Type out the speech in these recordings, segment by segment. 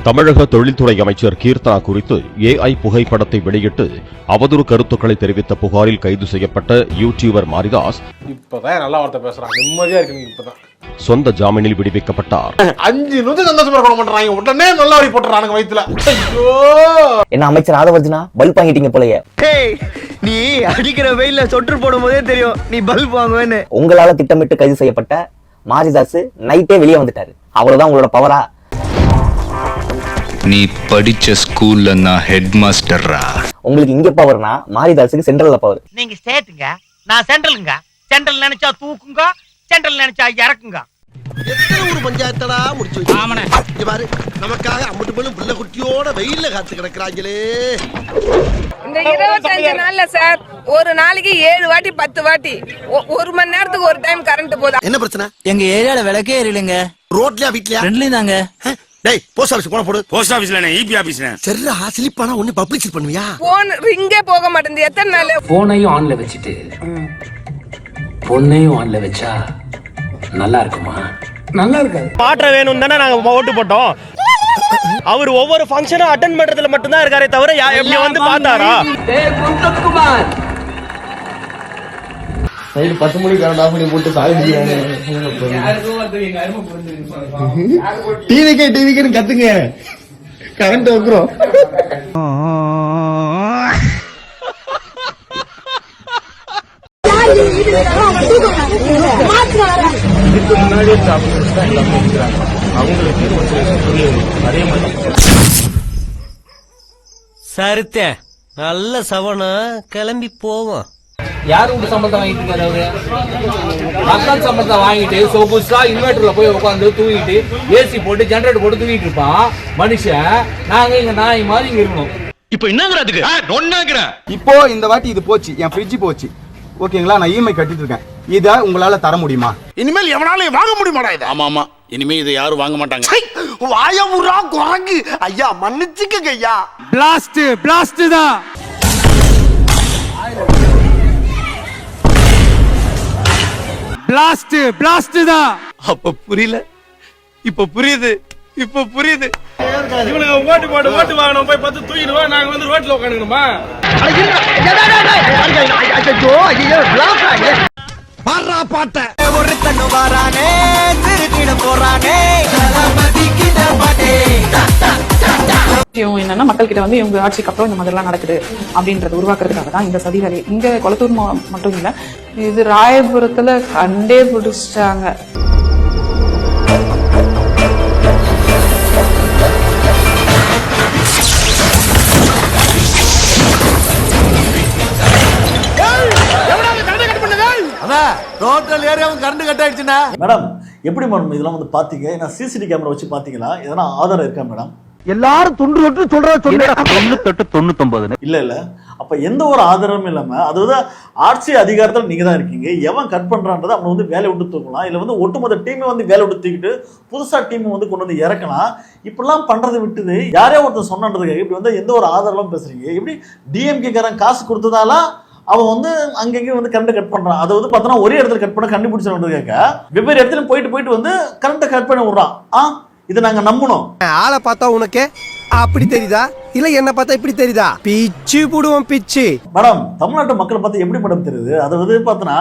தமிழக தொழில்துறை அமைச்சர் கீர்த்தனா குறித்து AI புகைப்படத்தை வெளியிட்டு அவதூறு கருத்துக்களை தெரிவித்த புகாரில் கைது செய்யப்பட்ட யூடியூபர் மாரிதாஸ் இப்பதான் நல்லா வார்த்தை பேசுறான். நிம்மதியா இருக்கு. நீங்க இப்பதான் சொந்த ஜாமீனில் விடுவிக்கப்பட்டார். 5 நிமிஷம் சந்தோஷமா இருக்க மாட்டாங்க, உடனே நல்லா வரி போட்டுறானுங்க வயித்துல. ஐயோ, என்ன அமைச்சர் ஆதவர்ஜுனா பல்ப் வாங்கிட்டீங்க போலயே. நீ அடிக்கிற வெயில்ல சொட்டு போடும் போதே தெரியும் நீ பல்ப் வாங்குவேன்னு. உங்களால திட்டமிட்டு கைது செய்யப்பட்ட மாரிதாஸ் நைட்டே வெளியே வந்துட்டாரு. அவ்வளவுதான் உங்களோட பவரா? நீ படிச்ச ஸ்கூல்ல நான் ஹெட் மாஸ்டர்ரா. உங்களுக்கு இங்க பவர்னா மாரிதாஸுக்கு சென்ட்ரல்ல பவர். நீங்க ஸ்டேட்டுங்க, நான் சென்ட்ரலுங்க. சென்ட்ரல் நினைச்சா தூக்குங்க, சென்ட்ரல் நினைச்சா இறக்குங்க. எத்தனை ஒரு பஞ்சாயத்தடா முடிச்சு வச்சு. ஆமாண்ணே. இங்க பாரு, நமக்காக அம்பட்டு பெண்ணும் பிள்ளை குட்டியோட வெயில்ல காத்து கிடக்குறாங்களே. இந்த 25 நாள்ல சார் ஒரு நாளைக்கு 7 வாட்டி 10 வாட்டி 1 மணி நேரத்துக்கு ஒரு டைம் கரண்ட் போதா? என்ன பிரச்சனை? எங்க ஏரியால விளக்கே எரியலங்க. ரோட்லயா வீட்லயா? ரெண்டுலயும் தாங்க. டேய், போஸ்ட் ஆபீஸ் போன போடு. போஸ்ட் ஆபீஸ்ல இபி ஆபீஸ்ல சரிடா, ஸ்லிப்பானா ஒண்ணு பப்ளிசிட்டி பண்ணுவியா? போன் ரிங்கே போக மாட்டேங்குது. எத்தனை நாள் போனையும் ஆன்ல வச்சுட்டு பொண்ணையும் ஆன்ல வச்சா நல்லா இருக்குமா? நல்லா இருக்காது. மாற்ற வேணும் தானே நாங்க ஓட்டு போட்டோம். அவர் ஒவ்வொரு ஃபங்க்ஷனும் அட்டெண்ட் பண்றதுல மட்டும் தான் இருக்காரே தவிர எப்படி வந்து பார்த்தாரா? குமார் நைட்டு 10 மணிக்கு கரண்ட் ஆஃப் பண்ணி போட்டு டிவிக்கு கத்துங்க, கரண்ட் வைக்கிறோம். சருத்தேன் நல்ல சவனா கிளம்பி போவோம். யாரு உங்க சம்பளத்தை வாங்கிட்டு இருக்காரு? அவரு மக்கள் சம்பளத்தை வாங்கிட்டு சொகுசா இன்வெர்டர்ல போய் உட்காந்து தூங்கிட்டு ஏசி போட்டு ஜெனரேட்டர் போட்டு தூங்கிட்டு இருப்பான் மனுஷன். நாங்க இங்க நாய் மாதிரி இங்க இருக்கணும். இப்போ என்னங்கறதுக்கு நொன்னாங்கற. இப்போ இந்த வாட்டி இது போச்சு, என் ஃப்ரிட்ஜ் போச்சு. ஓகேங்களா, நான் இஎம்ஐ கட்டிட்டு இருக்கேன். இத உங்களால தர முடியுமா? இனிமேல் எவனாலும் வாங்க முடியுமாடா இத? ஆமா ஆமா, இனிமே இதை யாரும் வாங்க மாட்டாங்க. வாயமுறா குரங்கு. ஐயா மன்னிச்சுக்கங்க ஐயா. பிளாஸ்ட் தான். பிளாஸ்ட் தான். அப்ப புரியல, இப்ப புரியுது, இப்ப புரியுது. இவனுக்கு ஓட்டு வாங்கணும், போய் 10 தூக்கிடுவா, நாங்க வந்து ரோட்ல உட்காந்துக்கணுமா? பாரா பாட்ட ஒரு கண்ணு வாரானே திருக்கிட போறானே. என்னன்னா மக்கள் கிட்ட வந்து இவங்க ஆட்சிக்கு அப்புறம் இந்த மாதிரிலாம் நடக்குது அப்படின்றத உருவாக்குறதுக்காக தான் இந்த சதி வேலை. இங்க கொளத்தூர் மட்டும் இல்ல, இது ராயபுரத்துல கண்டே பிடிச்சிட்டாங்க. டோட்டல் ஏரியாவும் கரண்ட் கட் ஆயிடுச்சுனா. மேடம், எப்படி மேடம் இதெல்லாம் வந்து பாத்தீங்க? ஏன்னா சிசிடி கேமரா வச்சு பாத்தீங்களா? எதனா ஆதாரம் இருக்கா மேடம்? எல்லாரும் துண்டு தொட்டு சொல்றத சொன்னா 98 இல்ல. அப்ப எந்த ஒரு ஆதாரமும் இல்லாம, அதாவது ஆட்சி அதிகாரத்துல நீங்க தான் இருக்கீங்க. எவன் கட் பண்றான்றதை அவனை வந்து வேலை விட்டு தூக்கலாம், இல்ல வந்து ஒட்டுமொத்த டீமே வந்து வேலை விட்டு தூக்கிட்டு புதுசா டீம் வந்து கொண்டு வந்து இறக்கலாம். இப்பெல்லாம் பண்றதை விட்டுது யாரே ஒருத்தர் சொன்னதுக்காக இப்படி வந்து எந்த ஒரு ஆதாரமும் பேசுறீங்க? எப்படி டிஎம்கே காரன் காசு கொடுத்ததால அவன் வந்து அங்கங்கே வந்து கரண்ட் கட் பண்றான். அதை வந்து பார்த்தோன்னா ஒரே இடத்துல கட் பண்ண கண்டுபிடிச்சிருக்க வெவ்வேறு இடத்துல போயிட்டு வந்து கரண்ட்டை கட் பண்ணி விடுறான். இதை நாங்க நம்பணும். ஆளை பார்த்தா உனக்கு அப்படி தெரியுதா, இல்ல என்ன பார்த்தா இப்படி தெரியுதா? பிச்சு போடுவோம் பிச்சு. மேடம், தமிழ்நாட்டு மக்களை பார்த்து எப்படி மேடம் தெரியுது? அதாவது பார்த்தோன்னா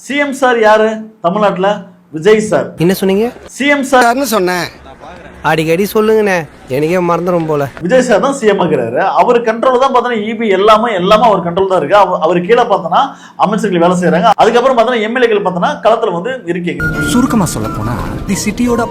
சிஎம் சார் யாரு தமிழ்நாட்டுல? விஜய் சார். என்ன சொன்னீங்க? சிஎம் சார்னு சொன்னேன். அடிக்கடி சொல்லுங்கண்ணே, எனக்கே மறந்துடும் போல. விஜய் சார் தான் சிஎம் ஆகிறாரு. அவர் கண்ட்ரோல் தான் பார்த்தோன்னா இபி எல்லாமே அவர் கண்ட்ரோல் தான் இருக்கு. அவர் கீழே பார்த்தோன்னா அமைச்சர்கள் வேலை செய்யறாங்க. அதுக்கப்புறம் பார்த்தோன்னா எம்எல்ஏக்கள் பார்த்தோன்னா களத்துல வந்து இருக்கீங்க. சுருக்கமா சொல்ல போனா தி சிட்டியோட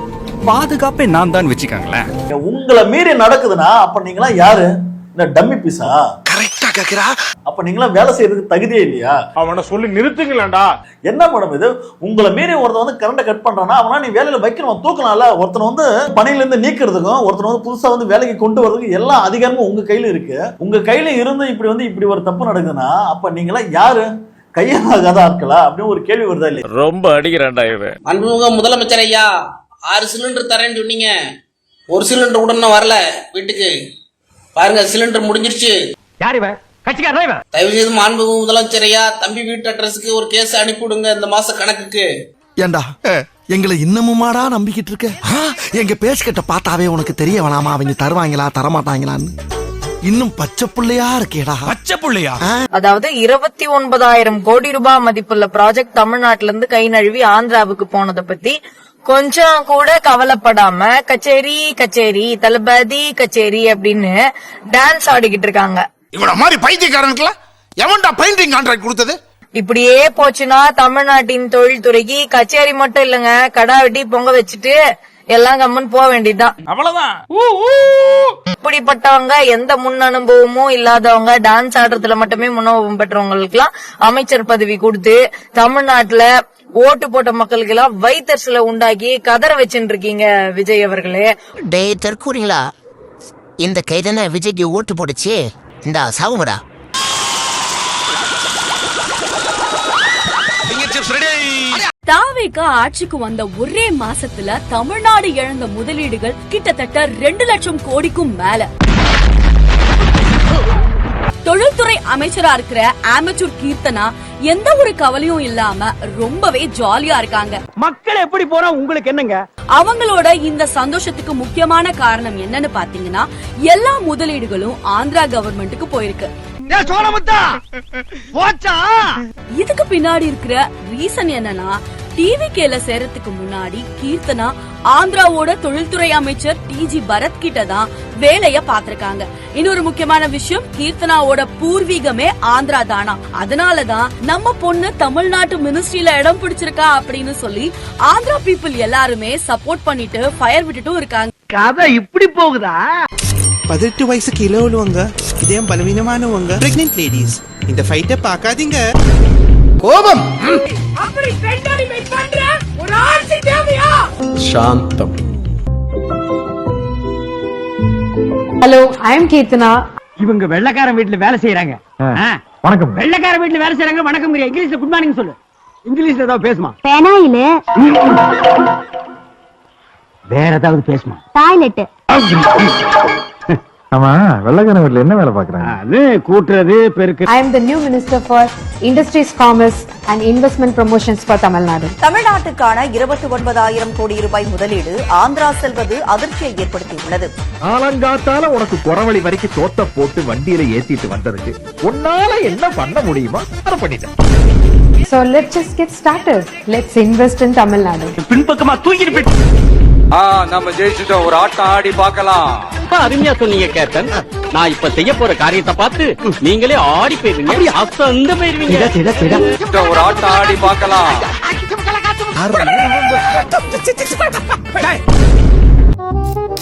பாதுகாப்பே நான் தான் வச்சுக்காங்களேன். உங்களை மீறி நடக்குதுன்னா அப்ப நீங்களா யாரு? இந்த டம்மி பீஸா? கரெக்டா கேக்குறா. அப்ப நீங்களா வேலை செய்யறதுக்கு தகுதியே இல்லையா? அவனை சொல்லி நிறுத்துங்களேன்டா. என்ன மேடம் இது? உங்களை மீறி ஒருத்தன் வந்து கரண்ட கட் பண்றானா அவனா நீ வேலையில வைக்கணும், தூக்கலாம்ல. ஒருத்தனை வந்து பணியில இருந்து நீக்கிறதுக்கும் ஒருத்தனை வந்து புதுசா வந்து வேலைக்கு கொண்டு வரதுக்கும் எல்லா அதிகாரமும் உங்க கையில இருக்கு. உங்க கையில இருந்து இப்படி ஒரு தப்பு நடக்குதுன்னா அப்ப நீங்களா யாரு? கையாகாத ஆட்களா அப்படின்னு ஒரு கேள்வி வருதா இல்லையா? ரொம்ப அடிக்கிறான்டா இவன். அன்புமுக முதலமைச்சர் ஐயா, 6 சிலிண்டர் தரேன்னு சொன்னீங்க. 1 சிலிண்டர் கூட இன்னும் வரல வீட்டுக்கு. பாருங்க, சிலிண்டர் முடிஞ்சிருச்சு. யார் இவன்? கட்சிக்காரனா இவன்? தயவு செய்து மாண்புமிகு முதலமைச்சர் ஐயா, தம்பி வீட்டு அட்ரஸுக்கு ஒரு கேஸ் அனுப்பிவிடுங்க இந்த மாச கணக்குக்கு. ஏண்டா எங்களை இன்னமுமாடா நம்பிக்கிட்டு இருக்க எங்க பேசிக்கிட்ட பார்த்தாவே உனக்கு தெரிய வேணாமா அவங்க தருவாங்களா தரமாட்டாங்களான்னு இன்னும் பச்சை புள்ளையா இருக்கேடா. பச்சை புள்ளையா? அதாவது 29,000 கோடி ரூபாய் மதிப்புள்ள ப்ராஜெக்ட் தமிழ்நாட்டுல இருந்து கை நழுவி ஆந்திராவுக்கு போனதை பத்தி கொஞ்சம் கூட கவலைப்படாம கச்சேரி கச்சேரி தளபதி கச்சேரி அப்படின்னு டான்ஸ் ஆடிக்கிட்டு இருக்காங்க. இவன மாதிரி பைத்தியக்காரனுக்குலாம் எவன்டா பெயிண்டிங் கான்ட்ராக்ட் கொடுத்தது? இப்படியே போச்சுன்னா தமிழ்நாட்டின் தொழில்துறைக்கு கச்சேரி மட்டும் இல்லங்க, கடா வெட்டி பொங்க வச்சுட்டு எல்லாம் கம்முன்னு போக வேண்டியதுதான். அவ்வளவுதான். இப்படிப்பட்டவங்க எந்த முன் அனுபவமும் இல்லாதவங்க டான்ஸ் ஆடுறதுல மட்டுமே முன்னோபம் பெற்றவங்களுக்கு எல்லாம் அமைச்சர் பதவி கொடுத்து தமிழ்நாட்டுல ஓட்டு போட்ட மக்களுக்கு எல்லாம் வைத்தறிச்சல உண்டாக்கி கதற வச்சுட்டு இருக்கீங்க விஜய் அவர்களே. டே தற்கூறீங்களா, இந்த கைதான விஜய்க்கு ஓட்டு போடுச்சு, இந்த சாவுங்கடா. தாவேகா ஆட்சிக்கு வந்த ஒரே மாசத்துல தமிழ்நாடு இழந்த முதலீடுகள் கிட்டத்தட்ட 2 லட்சம் கோடிக்கும் மேல. தொழில்துறை அமைச்சரா இருக்கிற ஆமச்சூர் கீர்த்தனா எந்த ஒரு கவலையும் இல்லாம ரொம்பவே ஜாலியா இருக்காங்க. மக்கள் எப்படி போறா உங்களுக்கு என்னங்க? அவங்களோட இந்த சந்தோஷத்துக்கு முக்கியமான காரணம் என்னன்னு பாத்தீங்கன்னா எல்லா முதலீடுகளும் ஆந்திரா கவர்மெண்ட்டுக்கு போயிருக்கு. இதுக்கு பின்னாடி இருக்கிற ரீசன் என்னன்னா டிவிகேல சேரத்துக்கு முன்னாடி கீர்த்தனா ஆந்திராவோட தொழில்துறை அமைச்சர் டிஜி பரத் கிட்ட தான் வேலைய பாத்திருக்காங்க. இன்னொரு முக்கியமான விஷயம், கீர்த்தனாவோட பூர்வீகமே ஆந்திரா தானா. அதனாலதான் நம்ம பொண்ணு தமிழ்நாட்டு மினிஸ்ட்ரியில இடம் பிடிச்சிருக்கா அப்படின்னு சொல்லி ஆந்திரா பீப்புள் எல்லாருமே சப்போர்ட் பண்ணிட்டு ஃபயர் விட்டுட்டும் இருக்காங்க. கதை இப்படி போகுதா? 18 வயசுக்கு கீழே உள்ளவங்க, இதயம் பலவீனமானவங்க, பிரெக்னன்ட் லேடிஸ் இந்த ஃபைட்டை பார்க்காதீங்க. கோபம் சாந்தம். Hello, I am Keerthana. இவங்க வெள்ளக்காரன் வீட்டுல வேலை செய்யறாங்க. வணக்கம். வெள்ளக்காரன் வீட்டுல வேலை செய்யறாங்க. வணக்கம். இங்கிலீஷ்ல குட் மார்னிங் சொல்லு. இங்கிலீஷ்ல ஏதாவது பேசுமா? பெனாயில வேற ஏதாவது பேசுமா? டாய்லெட். ஆமா, வெள்ளக்காரன் வீட்டுல என்ன வேலை பாக்குறாங்க? அது கூட்டுறது பெருக்கு. I am the new Minister for Industries, Commerce and Investment Promotions for Tamil Nadu. தமிழ்நாட்டுக்கான 29,000 கோடி ரூபாய் முதலீடு ஆந்திரா செல்வது அதிர்ச்சியை ஏற்படுத்தியுள்ளது. ஆலங்காத்தால உனக்கு குறவழி வரைக்கும் தோத்த போட்டு வண்டியில ஏத்திட்டு வந்ததுக்கு உன்னால என்ன பண்ண முடியுமா அதை பண்ணிட்டேன். So let's just get started. Let's invest in Tamil Nadu. பின்பக்கமா தூக்கிட்டு நம்ம ஜெயிச்சுட்டோம், ஒரு ஆட்டம் ஆடி பார்க்கலாம். அருமையா சொன்னீங்க கேப்டன். நான் இப்ப செய்ய போற காரியத்தை பார்த்து நீங்களே ஆடி போயிருவீங்க, அசந்து போயிருவீங்க. ஒரு ஆட்டம் ஆடி பார்க்கலாம்.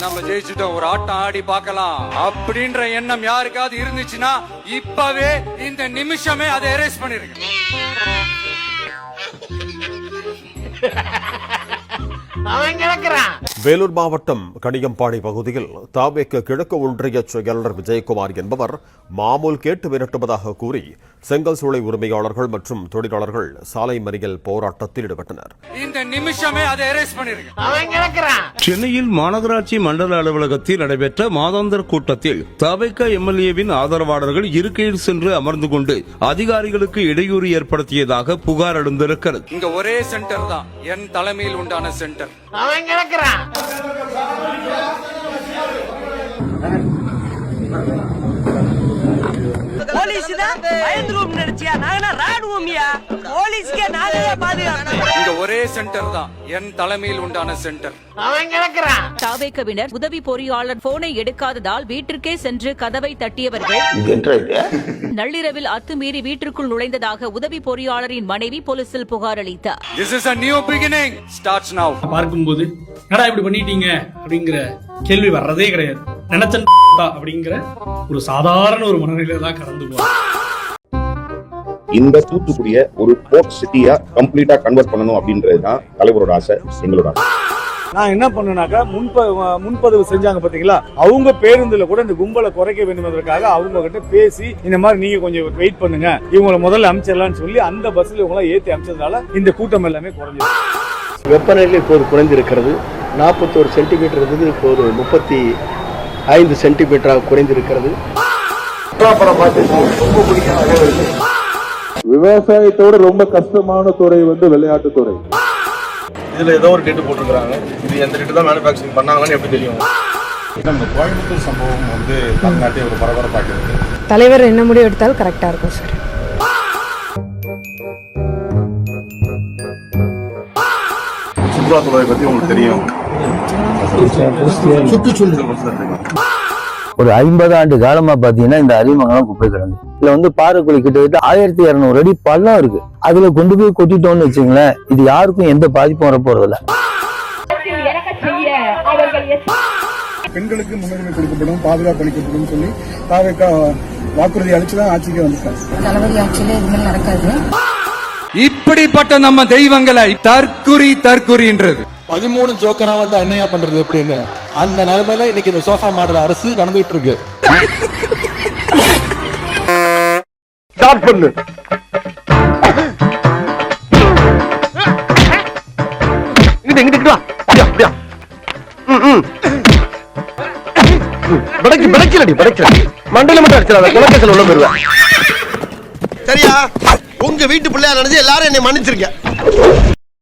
நம்ம ஜெயிச்சுட்டோம், ஒரு ஆட்டம் ஆடி பார்க்கலாம் அப்படின்ற எண்ணம் யாருக்காவது இருந்துச்சுன்னா இப்பவே இந்த நிமிஷமே அதை எரேஸ் பண்ணிருங்க. வேலூர் மாவட்டம் கணியம்பாடி பகுதியில் தாவேக கிழக்கு ஒன்றிய செயலாளர் விஜயகுமார் என்பவர் மாமூல் கேட்டு மிரட்டுவதாக கூறி செங்கல் சூளை உரிமையாளர்கள் மற்றும் தொழிலாளர்கள் சாலை மறியல் போராட்டத்தில் ஈடுபட்டனர். இந்த நிமிஷமே அதை எரேஸ் பண்ணிருங்க. சென்னையில் மாநகராட்சி மண்டல அலுவலகத்தில் நடைபெற்ற மாதாந்திர கூட்டத்தில் தாவேக எம்எல்ஏவின் ஆதரவாளர்கள் இருக்கையில் சென்று அமர்ந்து கொண்டு அதிகாரிகளுக்கு இடையூறு ஏற்படுத்தியதாக புகார் எழுந்திருக்கிறது. இங்க ஒரே சென்டர் தான், என் தலைமையில் உண்டான சென்டர். இங்க ஒரே சென்டர் தான், என் தலைமையில் உண்டான சென்டர். தாவேகவினர் உதவி பொறியாளர் போனை எடுக்காததால் வீட்டிற்கே சென்று கதவை தட்டியவர்கள் நள்ளிரவில் அத்துமீறி வீட்டிற்குள் நுழைந்ததாக உதவி பொறியாளரின் மனைவி போலீசில் புகார் அளித்தார். This is a new beginning. Starts now. பார்க்கும்போது என்னடா இப்படி பண்ணிட்டீங்க அப்படிங்கிற கேள்வி வர்றதே கிடையாது. நினைச்சன் அப்படிங்கிற ஒரு சாதாரண ஒரு மனநிலையில தான் கடந்து போவாங்க. இந்த தூத்துக்குடிய ஒரு போர்ட் சிட்டியா கம்ப்ளீட்டா கன்வெர்ட் பண்ணணும் அப்படின்றதுதான் தலைவரோட ஆசை, எங்களோட ஆசை. நான் என்ன பண்ணேனாக்கா முன்பதிவு செஞ்சாங்க பாத்தீங்களா, அவங்க பேருந்துல கூட இந்த கும்பலை குறைக்க வேண்டும் என்பதற்காக அவங்க கிட்ட பேசி இந்த மாதிரி நீங்க கொஞ்சம் வெயிட் பண்ணுங்க, இவங்களை முதல்ல அனுப்பிச்சிடலாம்னு சொல்லி அந்த பஸ்ல இவங்க ஏத்தி அனுப்பிச்சதுனால இந்த கூட்டம் எல்லாமே குறைஞ்சது. வெப்பநிலை இப்போது குறைந்திருக்கிறது. 41 சென்டிமீட்டர் இருந்தது இப்போது 35 சென்டிமீட்டராக குறைந்திருக்கிறது. விவசாயத்தோட ரொம்ப கஷ்டமான துறை விளையாட்டு துறை. இதுல ஏதோ ஒரு டேட்டு போட்டுருக்காங்க. இது எந்த டேட்டு தான் மேனுஃபேக்சரிங் பண்ணாங்கன்னு எப்படி தெரியும்? நம்ம கோயம்புத்தூர் சம்பவம் வந்து தமிழ்நாட்டை ஒரு பரபரப்பாக்குது. தலைவர் என்ன முடிவு எடுத்தாலும் கரெக்டா இருக்கும் சார். சுற்றுலாத்துறை பத்தி உங்களுக்கு தெரியும். ஒரு 50 ஆண்டு காலமா பாத்தீங்கன்னா இந்த அரிமங்கலம் குப்பை கிடங்கு இதுல வந்து பாறைக்குழி கிட்டத்தட்ட 1200 அடி பள்ளம் இருக்கு. அதுல கொண்டு போய் கொட்டிட்டோம்னு வச்சுங்களேன், இது யாருக்கும் எந்த பாதிப்பும் வர போறது இல்ல. பெண்களுக்கு முன்னுரிமை கொடுக்கப்படும், பாதுகாப்பு அளிக்கப்படும் சொல்லி தாவேக்கா வாக்குறுதி அளிச்சுதான் ஆட்சிக்கு வந்துட்டாங்க. தளபதி ஆட்சியில இதுமாதிரி நடக்காது. இப்படிப்பட்ட நம்ம தெய்வங்களை தற்குறின்றது 13 ஜோக்கரா வந்து என்னையா பண்றது எப்படின்னு அந்த நிலைமையில இன்னைக்கு இந்த சோஃபா மாடல் அரசு நடந்துட்டு இருக்கு. ஸ்டார்ட் பண்ணு. இங்கிட்டு வா. அப்படியா. படைக்கல மண்டல மட்டும் அடிச்சிடாத, குலக்கேசல் உள்ள போயிருவேன். சரியா? உங்க வீட்டு பிள்ளையா நினைச்சு எல்லாரும் என்னை மன்னிச்சிருக்க.